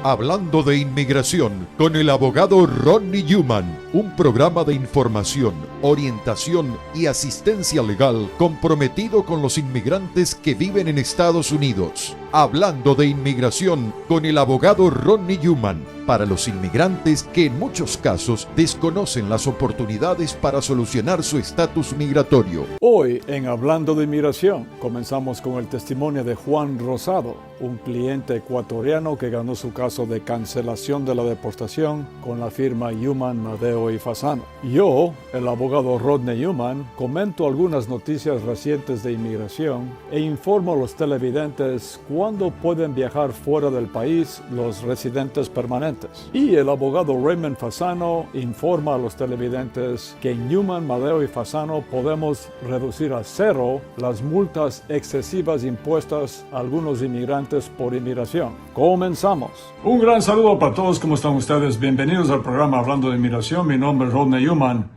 Hablando de Inmigración con el abogado Rodney Newman, un programa de información, orientación y asistencia legal comprometido con los inmigrantes que viven en Estados Unidos. Hablando de Inmigración con el abogado Rodney Newman, para los inmigrantes que en muchos casos desconocen las oportunidades para solucionar su estatus migratorio. Hoy en Hablando de Inmigración comenzamos con el testimonio de Juan Rosado, un cliente ecuatoriano que ganó su caso de cancelación de la deportación con la firma Newman, Madeo y Fasano. Yo, el abogado Rodney Newman, comento algunas noticias recientes de inmigración e informo a los televidentes cuándo pueden viajar fuera del país los residentes permanentes. Y el abogado Raymond Fasano informa a los televidentes que en Newman, Madeo y Fasano podemos reducir a cero las multas excesivas impuestas a algunos inmigrantes por inmigración. Comenzamos. Un gran saludo para todos, ¿cómo están ustedes? Bienvenidos al programa Hablando de Inmigración. Mi nombre es Rodney Newman,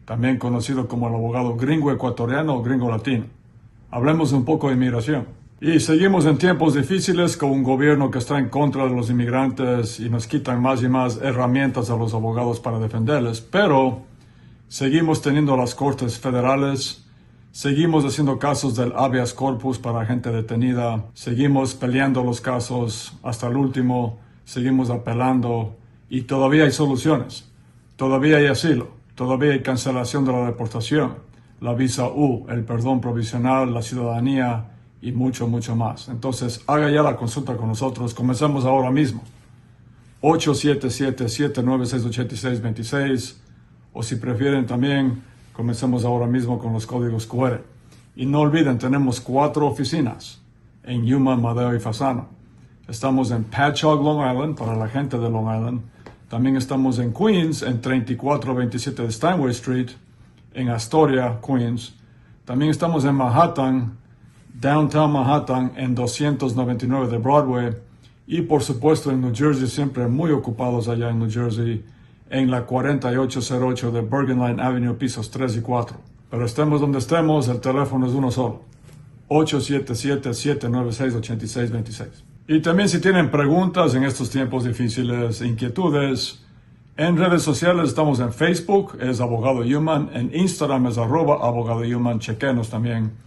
también conocido como el abogado gringo ecuatoriano o gringo latino. Hablemos un poco de inmigración. Y seguimos en tiempos difíciles con un gobierno que está en contra de los inmigrantes y nos quitan más y más herramientas a los abogados para defenderles, pero seguimos teniendo las cortes federales, seguimos haciendo casos del habeas corpus para gente detenida, seguimos peleando los casos hasta el último, seguimos apelando y todavía hay soluciones, todavía hay asilo, todavía hay cancelación de la deportación, la visa U, el perdón provisional, la ciudadanía y mucho, mucho más. Entonces, haga ya la consulta con nosotros. Comencemos ahora mismo. 877-796-8626. O si prefieren también, comencemos ahora mismo con los códigos QR. Y no olviden, tenemos 4 oficinas en Newman, Madeo y Fasano. Estamos en Patchogue, Long Island, para la gente de Long Island. También estamos en Queens, en 3427 de Steinway Street, en Astoria, Queens. También estamos en Manhattan, Downtown Manhattan, en 299 de Broadway, y por supuesto en New Jersey, siempre muy ocupados allá en New Jersey, en la 4808 de Bergen Line Avenue, pisos 3 y 4. Pero estemos donde estemos, el teléfono es uno solo, 877-796-8626. Y también si tienen preguntas en estos tiempos difíciles, inquietudes, en redes sociales estamos en Facebook, es Abogado Newman, en Instagram es @Abogado Newman, chequenos también.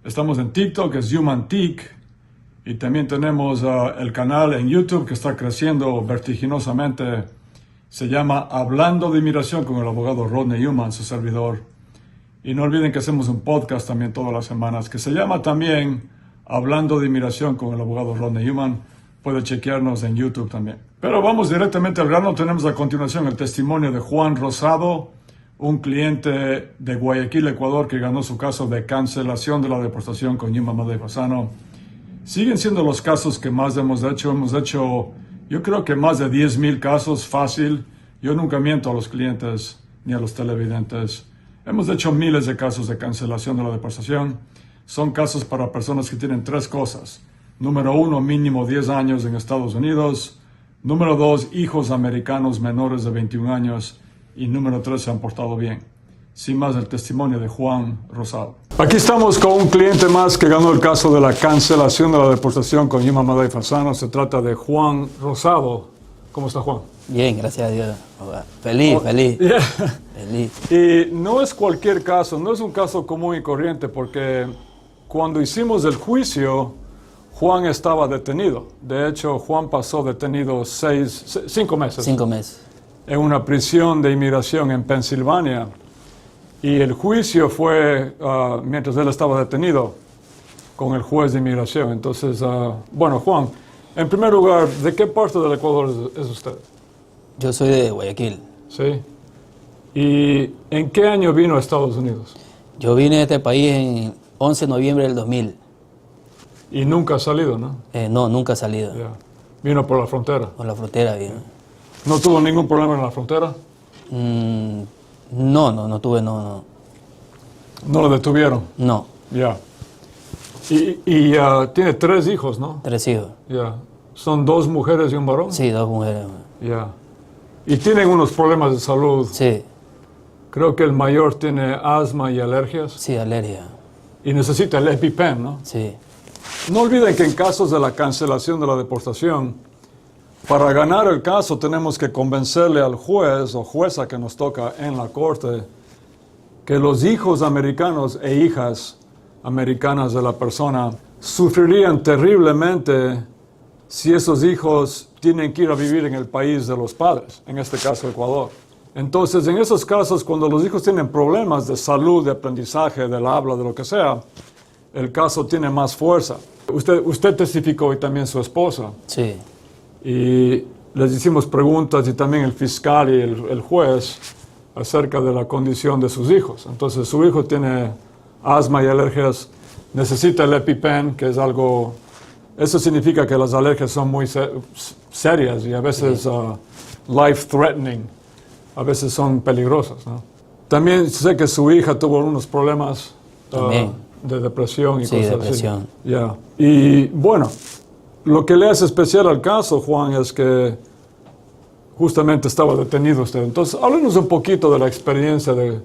Estamos en TikTok, es HumanTik, y también tenemos el canal en YouTube que está creciendo vertiginosamente. Se llama Hablando de Inmigración con el abogado Rodney Newman, su servidor. Y no olviden que hacemos un podcast también todas las semanas que se llama también Hablando de Inmigración con el abogado Rodney Newman. Puede chequearnos en YouTube también. Pero vamos directamente al grano. Tenemos a continuación el testimonio de Juan Rosado, un cliente de Guayaquil, Ecuador, que ganó su caso de cancelación de la deportación con Newman, Madeo y Fasano. Siguen siendo los casos que más hemos hecho. Hemos hecho, yo creo que más de 10,000 casos, fácil. Yo nunca miento a los clientes ni a los televidentes. Hemos hecho miles de casos de cancelación de la deportación. Son casos para personas que tienen 3 cosas. Número 1, mínimo 10 años en Estados Unidos. Número 2, hijos americanos menores de 21 años. Y número 3, se han portado bien. Sin más, el testimonio de Juan Rosado. Aquí estamos con un cliente más que ganó el caso de la cancelación de la deportación con Newman, Madeo y Fasano. Se trata de Juan Rosado. ¿Cómo está, Juan? Bien, gracias a Dios. Feliz. Yeah. Feliz. Y no es cualquier caso, no es un caso común y corriente, porque cuando hicimos el juicio, Juan estaba detenido. De hecho, Juan pasó detenido 5 meses. 5 meses. En una prisión de inmigración en Pensilvania, y el juicio fue mientras él estaba detenido con el juez de inmigración. Entonces, bueno, Juan, en primer lugar, ¿de qué parte del Ecuador es usted? Yo soy de Guayaquil. Sí. ¿Y en qué año vino a Estados Unidos? Yo vine a este país en 11 de noviembre del 2000. Y nunca ha salido, ¿no? No, nunca he salido. Yeah. Vino por la frontera. Por la frontera vino. ¿No tuvo ningún problema en la frontera? No tuve, no. ¿No lo detuvieron? No. Ya. Y tiene 3 hijos, ¿no? 3 hijos. Ya. ¿Son 2 mujeres y un varón? Sí, 2 mujeres. Ya. Y tienen unos problemas de salud. Sí. Creo que el mayor tiene asma y alergias. Sí, alergia. Y necesita el EpiPen, ¿no? Sí. No olviden que en casos de la cancelación de la deportación, Para ganar el caso tenemos que convencerle al juez o jueza que nos toca en la corte que los hijos americanos e hijas americanas de la persona sufrirían terriblemente si esos hijos tienen que ir a vivir en el país de los padres, en este caso Ecuador. Entonces, en esos casos, cuando los hijos tienen problemas de salud, de aprendizaje, del habla, de lo que sea, el caso tiene más fuerza. Usted testificó y también su esposa. Sí. Y les hicimos preguntas y también el fiscal y el juez acerca de la condición de sus hijos. Entonces, su hijo tiene asma y alergias, necesita el EpiPen, que es algo... Eso significa que las alergias son muy serias y a veces life-threatening, a veces son peligrosas, ¿no? También sé que su hija tuvo unos problemas de depresión y cosas depresión. así. Yeah. Y bueno, lo que le hace especial al caso, Juan, es que justamente estaba detenido usted. Entonces, háblenos un poquito de la experiencia de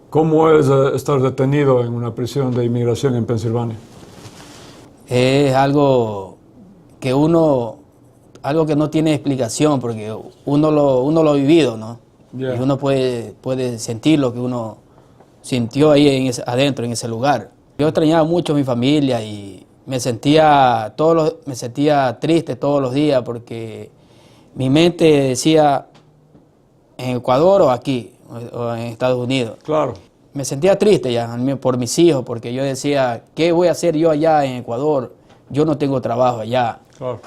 cómo es estar detenido en una prisión de inmigración en Pensilvania. Es algo que algo que no tiene explicación, porque uno lo ha vivido, ¿no? Yeah. Y uno puede sentir lo que uno sintió ahí adentro, en ese lugar. Yo extrañaba mucho a mi familia y me sentía triste todos los días, porque mi mente decía, ¿en Ecuador o aquí, o en Estados Unidos? Claro. Me sentía triste ya por mis hijos, porque yo decía, ¿qué voy a hacer yo allá en Ecuador? Yo no tengo trabajo allá. Claro.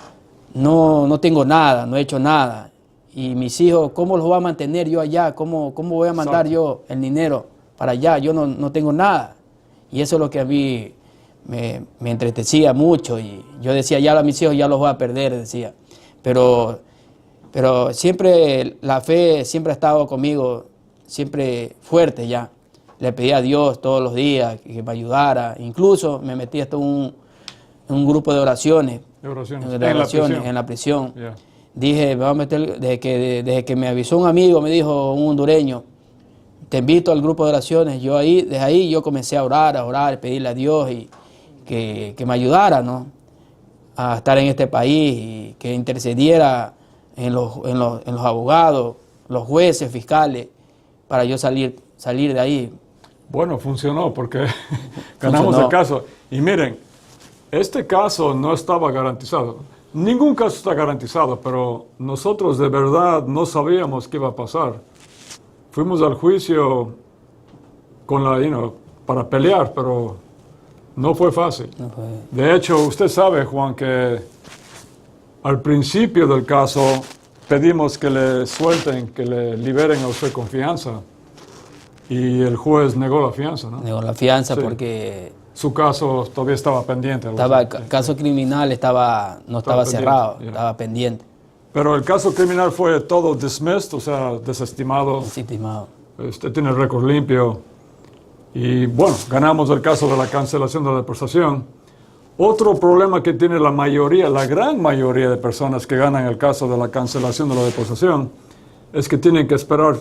No tengo nada, no he hecho nada. Y mis hijos, ¿cómo los voy a mantener yo allá? ¿Cómo voy a mandar yo el dinero para allá? Yo no tengo nada. Y eso es lo que a mí me entristecía mucho. Y yo decía, ya a mis hijos ya los voy a perder, decía. Pero siempre la fe siempre ha estado conmigo, siempre fuerte ya. Le pedí a Dios todos los días que me ayudara. Incluso me metí hasta en un grupo de oraciones. En la prisión. Yeah. Dije, me voy a meter, desde que me avisó un amigo, me dijo, un hondureño, te invito al grupo de oraciones. Desde ahí yo comencé a orar, pedirle a Dios y que me ayudara, ¿no?, a estar en este país y que intercediera en los abogados, los jueces, fiscales, para yo salir de ahí. Bueno, funcionó porque ganamos el caso. Y miren, este caso no estaba garantizado. Ningún caso está garantizado, pero nosotros de verdad no sabíamos qué iba a pasar. Fuimos al juicio para pelear, pero no fue fácil. No fue. De hecho, usted sabe, Juan, que al principio del caso pedimos que le suelten, que le liberen a usted con fianza. Y el juez negó la fianza, ¿no? Negó la fianza, Sí. Porque Su caso todavía estaba pendiente. el caso criminal no estaba pendiente, cerrado, yeah. estaba pendiente. Pero el caso criminal fue todo dismissed, o sea, desestimado. Sí, estimado. Usted tiene el récord limpio. Y bueno, ganamos el caso de la cancelación de la deportación. Otro problema que tiene la gran mayoría de personas que ganan el caso de la cancelación de la deportación, es que tienen que esperar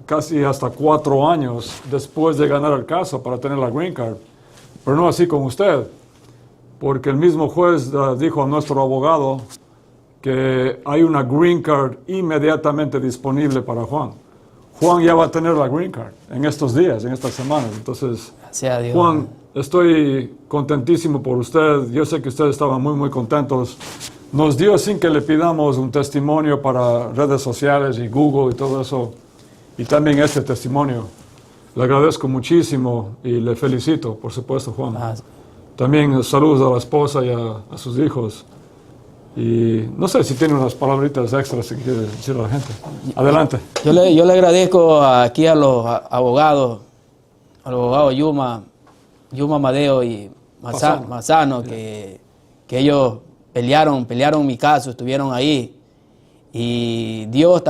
casi hasta 4 años después de ganar el caso para tener la green card. Pero no así con usted, porque el mismo juez dijo a nuestro abogado que hay una green card inmediatamente disponible para Juan. Juan ya va a tener la green card en estos días, en estas semanas. Entonces, Gracias a Dios. Juan, estoy contentísimo por usted. Yo sé que ustedes estaban muy, muy contentos. Nos dio sin que le pidamos un testimonio para redes sociales y Google y todo eso. Y también este testimonio. Le agradezco muchísimo y le felicito, por supuesto, Juan. También saludos a la esposa y a sus hijos. Y no sé si tiene unas palabritas extras que quiere decir a la gente. Adelante. Yo le agradezco aquí a los abogados, al abogado Yuma Amadeo y Mazano, que ellos pelearon mi caso, estuvieron ahí. Y Dios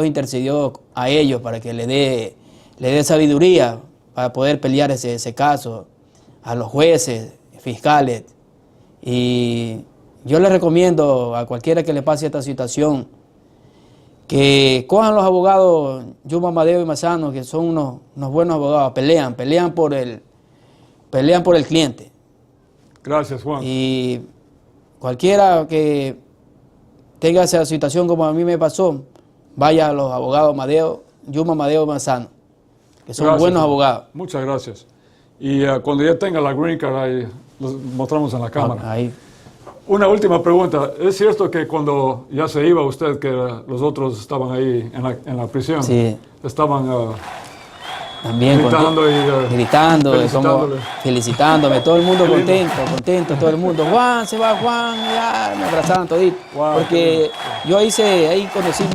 intercedió a ellos para que le dé sabiduría para poder pelear ese caso, a los jueces, fiscales. Y yo les recomiendo a cualquiera que le pase esta situación que cojan los abogados Yuma Amadeo y Mazano, que son unos buenos abogados, pelean por el cliente. Gracias, Juan. Y cualquiera que tenga esa situación como a mí me pasó, vaya a los abogados Yuma Madeo Manzano, que son buenos abogados. Muchas gracias. Y cuando ya tenga la green card, ahí los mostramos en la cámara. Ahí. Una última pregunta. ¿Es cierto que cuando ya se iba usted, que los otros estaban ahí en la prisión, sí, estaban también gritando, felicitándome, todo el mundo contento, todo el mundo, Juan, se va Juan, ya, me abrazaban todito, porque yo conocí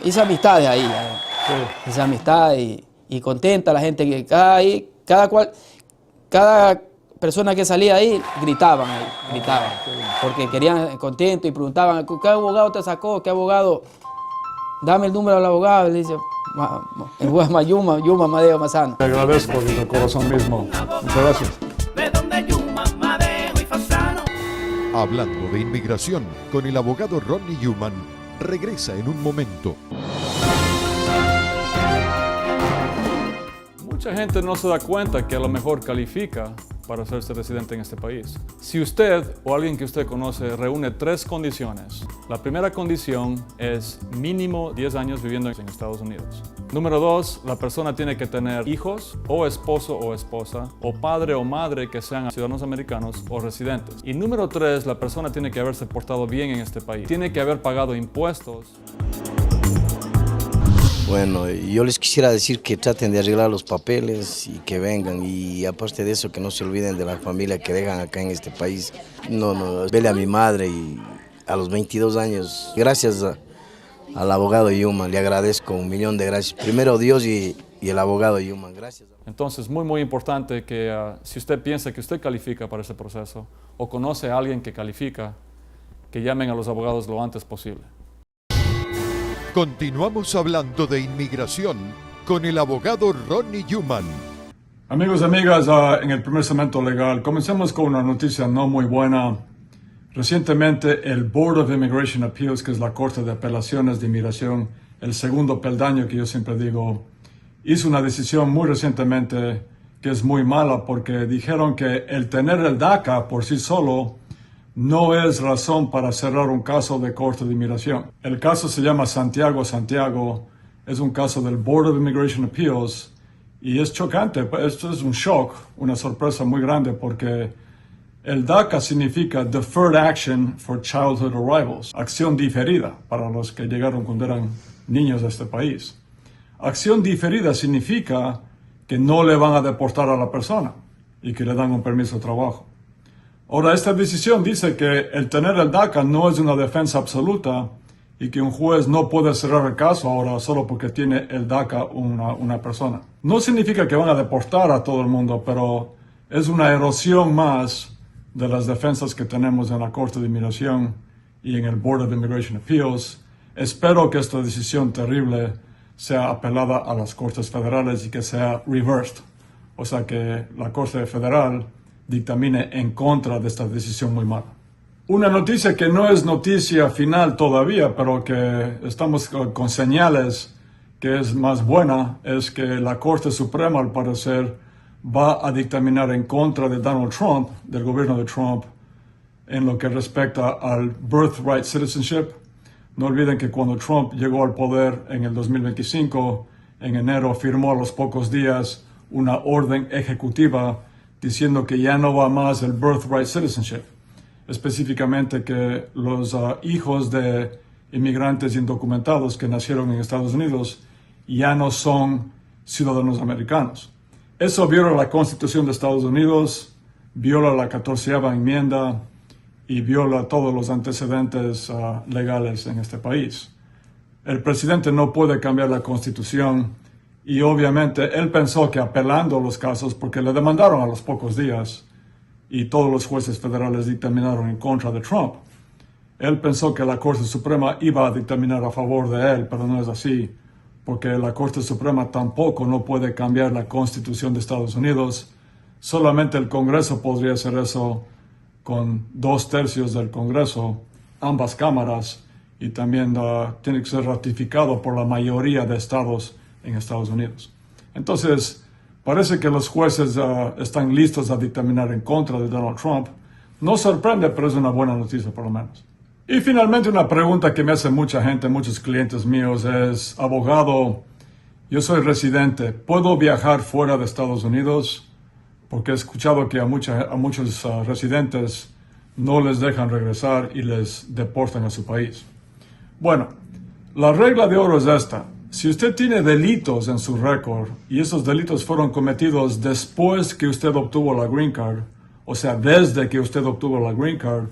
hice amistades ahí, sí. Hice amistades y contenta la gente, que cada persona que salía ahí gritaban, porque querían contento y preguntaban, ¿qué abogado te sacó? ¿Qué abogado? Dame el número del abogado, y le dice, el juez Yuma Madeo Manzano. Te agradezco desde el corazón mismo. Muchas gracias. Hablando de inmigración con el abogado Ronnie Newman, regresa en un momento. Mucha gente no se da cuenta que a lo mejor califica para hacerse residente en este país. Si usted o alguien que usted conoce reúne 3 condiciones, la primera condición es mínimo 10 años viviendo en Estados Unidos. Número 2, la persona tiene que tener hijos, o esposo o esposa, o padre o madre que sean ciudadanos americanos o residentes. Y número 3, la persona tiene que haberse portado bien en este país. Tiene que haber pagado impuestos. Bueno, yo les quisiera decir que traten de arreglar los papeles y que vengan, y aparte de eso que no se olviden de la familia que dejan acá en este país. Vele a mi madre y a los 22 años, gracias al abogado Newman, le agradezco 1.000.000 de gracias. Primero Dios y el abogado Newman, gracias. Entonces, muy importante que si usted piensa que usted califica para ese proceso o conoce a alguien que califica, que llamen a los abogados lo antes posible. Continuamos hablando de inmigración con el abogado Ronnie Newman. Amigos y amigas, en el primer segmento legal, comencemos con una noticia no muy buena. Recientemente, el Board of Immigration Appeals, que es la Corte de Apelaciones de Inmigración, el segundo peldaño que yo siempre digo, hizo una decisión muy recientemente que es muy mala, porque dijeron que el tener el DACA por sí solo no es razón para cerrar un caso de Corte de Inmigración. El caso se llama Santiago, es un caso del Board of Immigration Appeals y es chocante. Esto es un shock, una sorpresa muy grande, porque el DACA significa Deferred Action for Childhood Arrivals, acción diferida para los que llegaron cuando eran niños a este país. Acción diferida significa que no le van a deportar a la persona y que le dan un permiso de trabajo. Ahora, esta decisión dice que el tener el DACA no es una defensa absoluta y que un juez no puede cerrar el caso ahora solo porque tiene el DACA una persona. No significa que van a deportar a todo el mundo, pero es una erosión más de las defensas que tenemos en la Corte de Inmigración y en el Board of Immigration Appeals. Espero que esta decisión terrible sea apelada a las Cortes Federales y que sea reversed, o sea que la Corte Federal dictamine en contra de esta decisión muy mala. Una noticia que no es noticia final todavía, pero que estamos con señales que es más buena, es que la Corte Suprema, al parecer, va a dictaminar en contra de Donald Trump, del gobierno de Trump, en lo que respecta al birthright citizenship. No olviden que cuando Trump llegó al poder en el 2025, en enero, firmó a los pocos días una orden ejecutiva diciendo que ya no va más el birthright citizenship, específicamente que los hijos de inmigrantes indocumentados que nacieron en Estados Unidos ya no son ciudadanos americanos. Eso viola la Constitución de Estados Unidos, viola la 14ª enmienda y viola todos los antecedentes legales en este país. El presidente no puede cambiar la Constitución. Y obviamente él pensó que apelando los casos, porque le demandaron a los pocos días y todos los jueces federales dictaminaron en contra de Trump, él pensó que la Corte Suprema iba a dictaminar a favor de él, pero no es así, porque la Corte Suprema tampoco no puede cambiar la Constitución de Estados Unidos. Solamente el Congreso podría hacer eso con 2/3 del Congreso, ambas cámaras, y también tiene que ser ratificado por la mayoría de estados en Estados Unidos. Entonces, parece que los jueces están listos a dictaminar en contra de Donald Trump. No sorprende, pero es una buena noticia por lo menos. Y finalmente una pregunta que me hace mucha gente, muchos clientes míos es, abogado, yo soy residente, ¿puedo viajar fuera de Estados Unidos? Porque he escuchado que a muchos residentes no les dejan regresar y les deportan a su país. Bueno, la regla de oro es esta. Si usted tiene delitos en su récord y esos delitos fueron cometidos después que usted obtuvo la Green Card, o sea, desde que usted obtuvo la Green Card,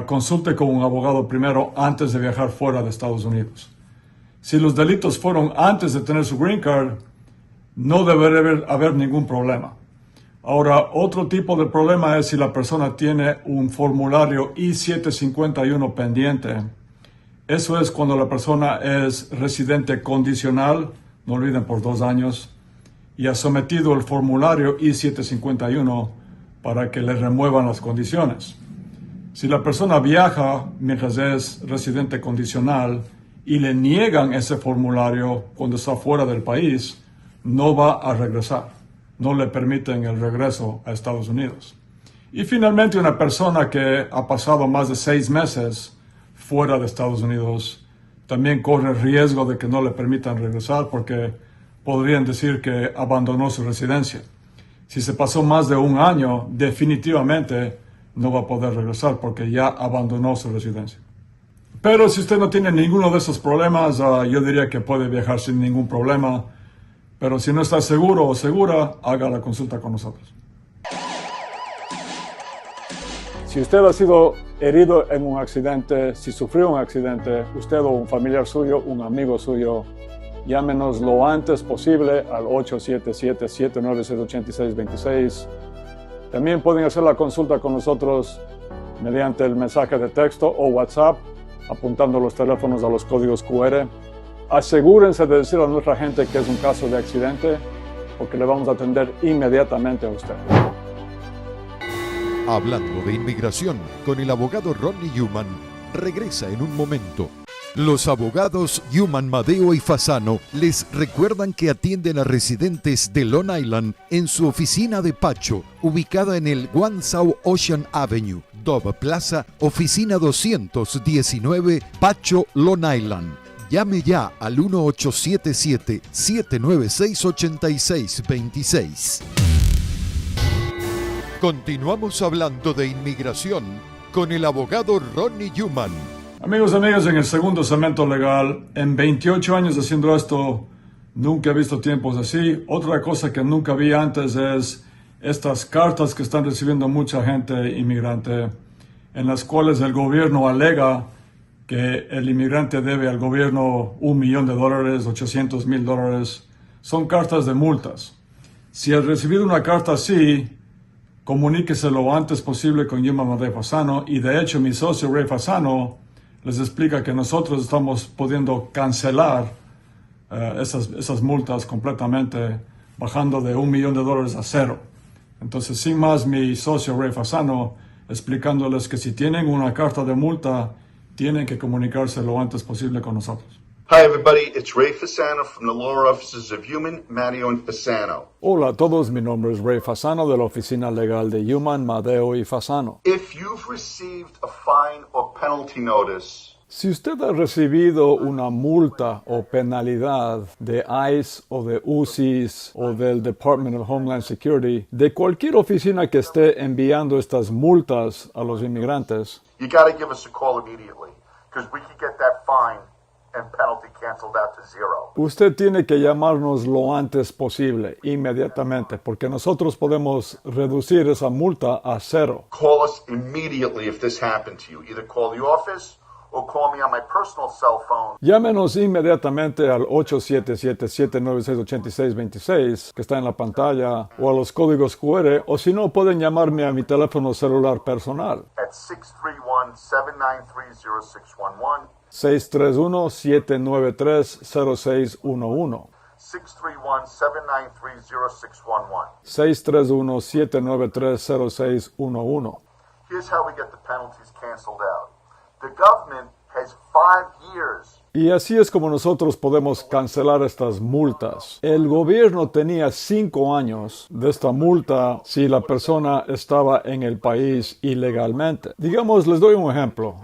consulte con un abogado primero antes de viajar fuera de Estados Unidos. Si los delitos fueron antes de tener su Green Card, no debería haber ningún problema. Ahora, otro tipo de problema es si la persona tiene un formulario I-751 pendiente. Eso es cuando la persona es residente condicional, no olviden por 2 años, y ha sometido el formulario I-751 para que le remuevan las condiciones. Si la persona viaja mientras es residente condicional y le niegan ese formulario cuando está fuera del país, no va a regresar. No le permiten el regreso a Estados Unidos. Y finalmente, una persona que ha pasado más de 6 meses fuera de Estados Unidos también corre el riesgo de que no le permitan regresar porque podrían decir que abandonó su residencia. Si se pasó más de 1 año, definitivamente no va a poder regresar porque ya abandonó su residencia. Pero si usted no tiene ninguno de esos problemas, yo diría que puede viajar sin ningún problema. Pero si no está seguro o segura, haga la consulta con nosotros. Si usted ha sido herido en un accidente, si sufrió un accidente, usted o un familiar suyo, un amigo suyo, llámenos lo antes posible al 877-796-8626. También pueden hacer la consulta con nosotros mediante el mensaje de texto o WhatsApp, apuntando los teléfonos a los códigos QR. Asegúrense de decir a nuestra gente que es un caso de accidente, porque le vamos a atender inmediatamente a usted. Hablando de inmigración con el abogado Rodney Newman, regresa en un momento. Los abogados Newman, Madeo y Fasano les recuerdan que atienden a residentes de Long Island en su oficina de Pacho, ubicada en el One South Ocean Avenue, Dove Plaza, oficina 219, Pacho, Long Island. Llame ya al 1877-796-8626. Continuamos hablando de inmigración con el abogado Rodney Newman. Amigos y amigas, en el segundo segmento legal, en 28 años haciendo esto, nunca he visto tiempos así. Otra cosa que nunca vi antes es estas cartas que están recibiendo mucha gente inmigrante, en las cuales el gobierno alega que el inmigrante debe al gobierno $1 millón, $800,000. Son cartas de multas. Si ha recibido una carta así, comuníquese lo antes posible con Newman, Madeo y Fasano. Y de hecho, mi socio Ray Fasano les explica que nosotros estamos pudiendo cancelar esas multas completamente, bajando de $1 millón a 0. Entonces, sin más, mi socio Ray Fasano explicándoles que si tienen una carta de multa, tienen que comunicarse lo antes posible con nosotros. Hi everybody, it's Ray Fasano from the law offices of Newman, Madeo and Fasano. Hola a todos, mi nombre es Ray Fasano de la oficina legal de Newman, Madeo y Fasano. If you've received a fine or penalty notice, si usted ha recibido una multa o penalidad de ICE o de UCIS o del Department of Homeland Security, de cualquier oficina que esté enviando estas multas a los inmigrantes, you got to give us a call immediately, because we can get that fine and penalty canceled out to 0. Usted tiene que llamarnos lo antes posible, inmediatamente, porque nosotros podemos reducir esa multa a 0. Call us immediately if this happened to you. Either call the office or call me on my personal cell phone. Llámenos inmediatamente al 877-796-8626, que está en la pantalla, o a los códigos QR, o si no, pueden llamarme a mi teléfono celular personal. At 631-793-0611. 631-793-0611. 631-793-0611. 631-793-0611. Here's how we get the penalties canceled out. The government has 5 years. Y así es como nosotros podemos cancelar estas multas. El gobierno tenía 5 años de esta multa si la persona estaba en el país ilegalmente. Digamos, les doy un ejemplo.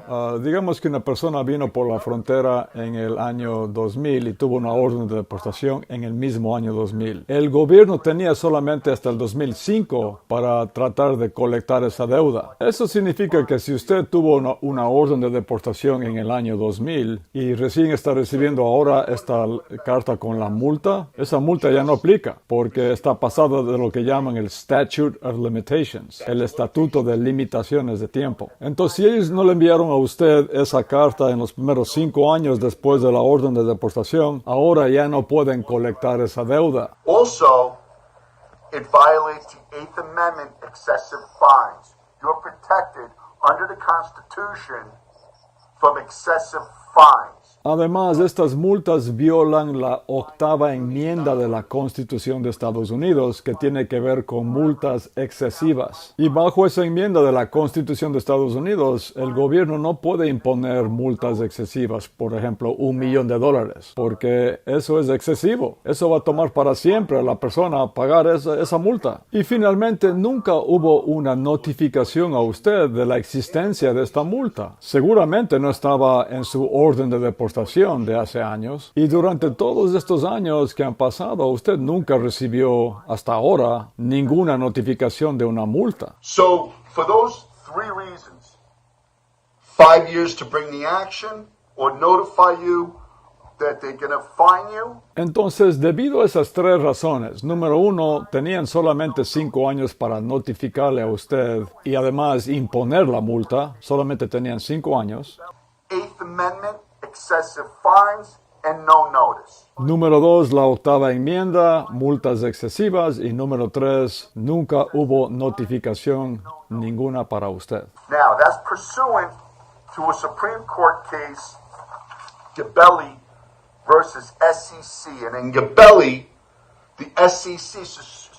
Digamos que una persona vino por la frontera en el año 2000 y tuvo una orden de deportación en el mismo año 2000. El gobierno tenía solamente hasta el 2005 para tratar de colectar esa deuda. Eso significa que si usted tuvo una orden de deportación en el año 2000 y recién está recibiendo ahora esta carta con la multa, esa multa ya no aplica porque está pasada de lo que llaman el Statute of Limitations, el estatuto de limitaciones de tiempo. Entonces, si ellos no le enviaron a usted esa carta en los primeros 5 años después de la orden de deportación, ahora ya no pueden colectar esa deuda. Also, it violates the Eighth Amendment excessive fines. You're protected under the Constitution from excessive fines. Además, estas multas violan la 8ª enmienda de la Constitución de Estados Unidos, que tiene que ver con multas excesivas. Y bajo esa enmienda de la Constitución de Estados Unidos, el gobierno no puede imponer multas excesivas, por ejemplo, $1 millón, porque eso es excesivo. Eso va a tomar para siempre a la persona pagar esa multa. Y finalmente, nunca hubo una notificación a usted de la existencia de esta multa. Seguramente no estaba en su orden de deportación de hace años, y durante todos estos años que han pasado, usted nunca recibió hasta ahora ninguna notificación de una multa. So, for those 3 reasons, 5 years to bring the action or notify you that they're going to fine you. Entonces, debido a esas 3 razones, número 1, tenían solamente 5 años para notificarle a usted y además imponer la multa, solamente tenían 5 años. Eighth Amendment, excessive fines, and no notice. Número 2, la 8ª enmienda, multas excesivas. Y número 3, nunca hubo notificación ninguna para usted. Now, that's pursuant to a Supreme Court case, Gabelli versus SEC. And in Gabelli, the SEC,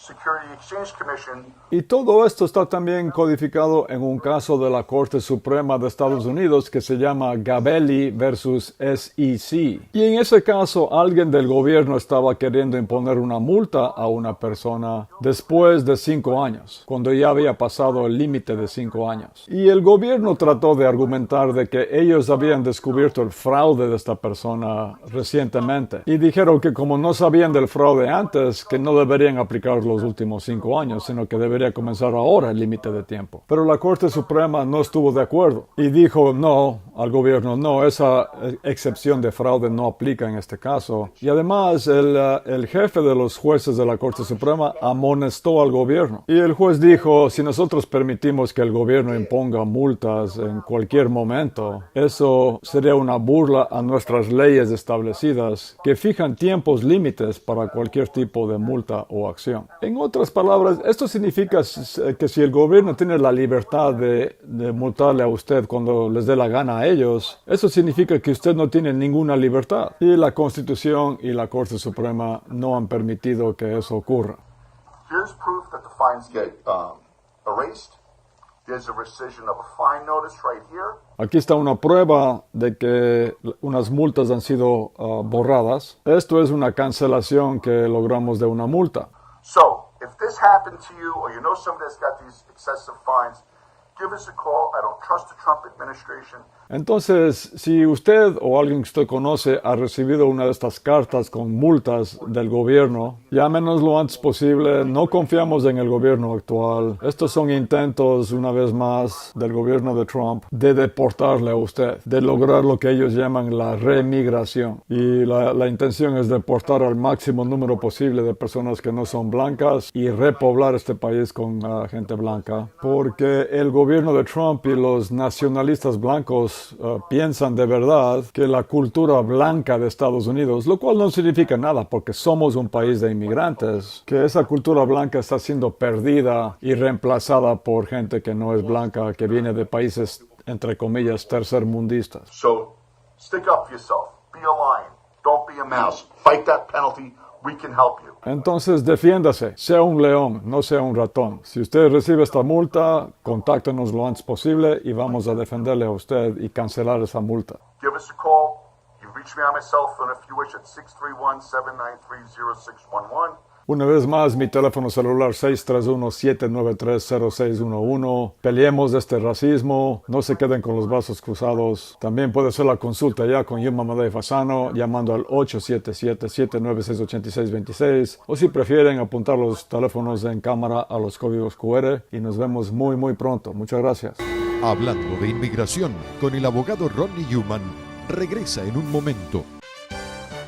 Security Exchange Commission. Y todo esto está también codificado en un caso de la Corte Suprema de Estados Unidos que se llama Gabelli versus SEC. Y en ese caso, alguien del gobierno estaba queriendo imponer una multa a una persona después de 5 años, cuando ya había pasado el límite de 5 años. Y el gobierno trató de argumentar de que ellos habían descubierto el fraude de esta persona recientemente. Y dijeron que como no sabían del fraude antes, que no deberían aplicar los últimos 5 años, sino que debería comenzar ahora el límite de tiempo. Pero la Corte Suprema no estuvo de acuerdo y dijo no al gobierno, no, esa excepción de fraude no aplica en este caso. Y además el jefe de los jueces de la Corte Suprema amonestó al gobierno. Y el juez dijo, si nosotros permitimos que el gobierno imponga multas en cualquier momento, eso sería una burla a nuestras leyes establecidas que fijan tiempos límites para cualquier tipo de multa o acción. En otras palabras, esto significa que si el gobierno tiene la libertad de multarle a usted cuando les dé la gana a ellos, eso significa que usted no tiene ninguna libertad. Y la Constitución y la Corte Suprema no han permitido que eso ocurra. Here's proof that the fines get erased. There's a rescission of a fine notice right here. Aquí está una prueba de que unas multas han sido borradas. Esto es una cancelación que logramos de una multa. So, if this happened to you or you know somebody that's got these excessive fines, give us a call. I don't trust the Trump administration. Entonces, si usted o alguien que usted conoce ha recibido una de estas cartas con multas del gobierno, llámenos lo antes posible. No confiamos en el gobierno actual. Estos son intentos, una vez más, del gobierno de Trump de deportarle a usted, de lograr lo que ellos llaman la remigración. Y la intención es deportar al máximo número posible de personas que no son blancas y repoblar este país con gente blanca. Porque el gobierno de Trump y los nacionalistas blancos piensan de verdad que la cultura blanca de Estados Unidos, lo cual no significa nada porque somos un país de inmigrantes, que esa cultura blanca está siendo perdida y reemplazada por gente que no es blanca, que viene de países, entre comillas, tercermundistas. So, stick up for yourself. Be a lion. Don't be a mouse. Fight that penalty. We can help you. Entonces, defiéndase. Sea un león, no sea un ratón. Si usted recibe esta multa, contáctenos lo antes posible y vamos a defenderle a usted y cancelar esa multa. Give us a call. You reach Reach me on my cell phone if you wish at 631-793-0611. Una vez más, mi teléfono celular 631-793-0611. Peleemos este racismo, no se queden con los brazos cruzados. También puede hacer la consulta ya con Yuma Madeo y Fasano llamando al 877-796-8626 o si prefieren apuntar los teléfonos en cámara a los códigos QR y nos vemos muy pronto. Muchas gracias. Hablando de inmigración con el abogado Rodney Newman, regresa en un momento.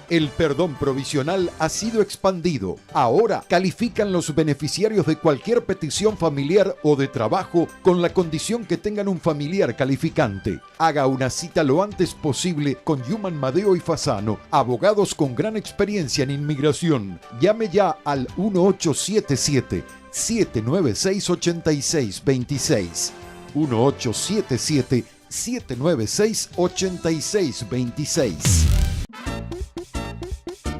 El perdón provisional ha sido expandido. Ahora califican los beneficiarios de cualquier petición familiar o de trabajo con la condición que tengan un familiar calificante. Haga una cita lo antes posible con Newman Madeo y Fasano, abogados con gran experiencia en inmigración. Llame ya al 1877-796-8626. 1877-796-8626.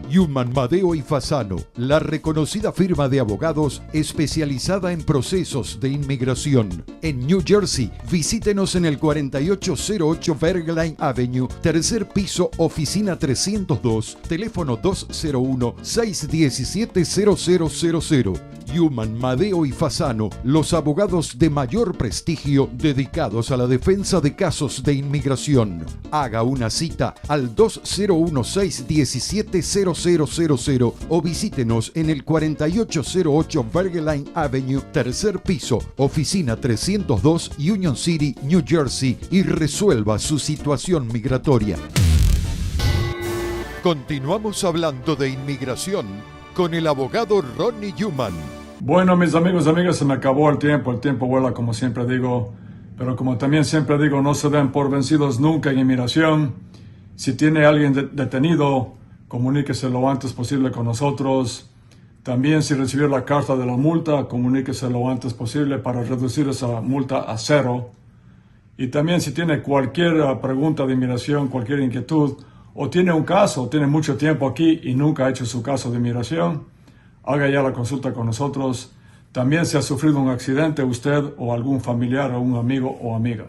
Newman Madeo y Fasano, la reconocida firma de abogados especializada en procesos de inmigración. En New Jersey, visítenos en el 4808 Bergline Avenue, tercer piso, oficina 302, teléfono 201-617-0000. Newman Madeo y Fasano, los abogados de mayor prestigio dedicados a la defensa de casos de inmigración. Haga una cita al 201-617-0000 o visítenos en el 4808 Bergline Avenue, tercer piso, oficina 302, Union City, New Jersey, y resuelva su situación migratoria. Continuamos hablando de inmigración con el abogado Rodney Newman. Bueno, mis amigos y amigas, se me acabó el tiempo vuela como siempre digo, pero como también siempre digo, no se den por vencidos nunca en inmigración. Si tiene alguien detenido, comuníquese lo antes posible con nosotros. También si recibió la carta de la multa, comuníquese lo antes posible para reducir esa multa a 0. Y también si tiene cualquier pregunta de inmigración, cualquier inquietud, o tiene un caso, o tiene mucho tiempo aquí y nunca ha hecho su caso de inmigración, haga ya la consulta con nosotros. También si ha sufrido un accidente usted o algún familiar o un amigo o amiga.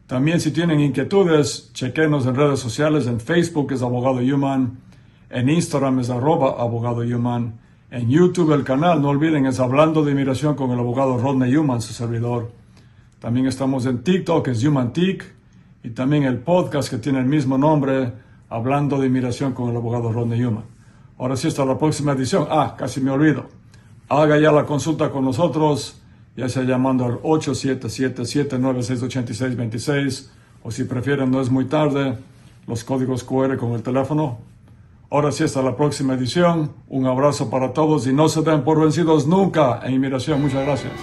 También si tienen inquietudes, chequenos en redes sociales. En Facebook es Abogado Newman, en Instagram es @Abogado Newman, en YouTube el canal, no olviden, es Hablando de Inmigración con el abogado Rodney Newman, su servidor. También estamos en TikTok, es NewmanTik, y también el podcast que tiene el mismo nombre, Hablando de Inmigración con el abogado Rodney Newman. Ahora sí, hasta la próxima edición. Casi me olvido. Haga ya la consulta con nosotros, ya sea llamando al 877-796-8626, o si prefieren, no es muy tarde, los códigos QR con el teléfono. Ahora sí, hasta la próxima edición. Un abrazo para todos y no se den por vencidos nunca en inmigración. Muchas gracias.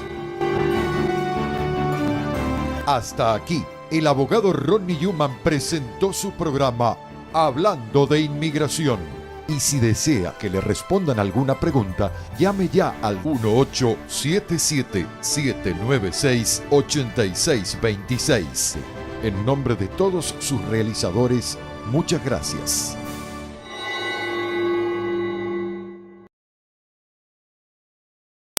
Hasta aquí, el abogado Rodney Newman presentó su programa Hablando de Inmigración. Y si desea que le respondan alguna pregunta, llame ya al 1877-796-8626. En nombre de todos sus realizadores, muchas gracias.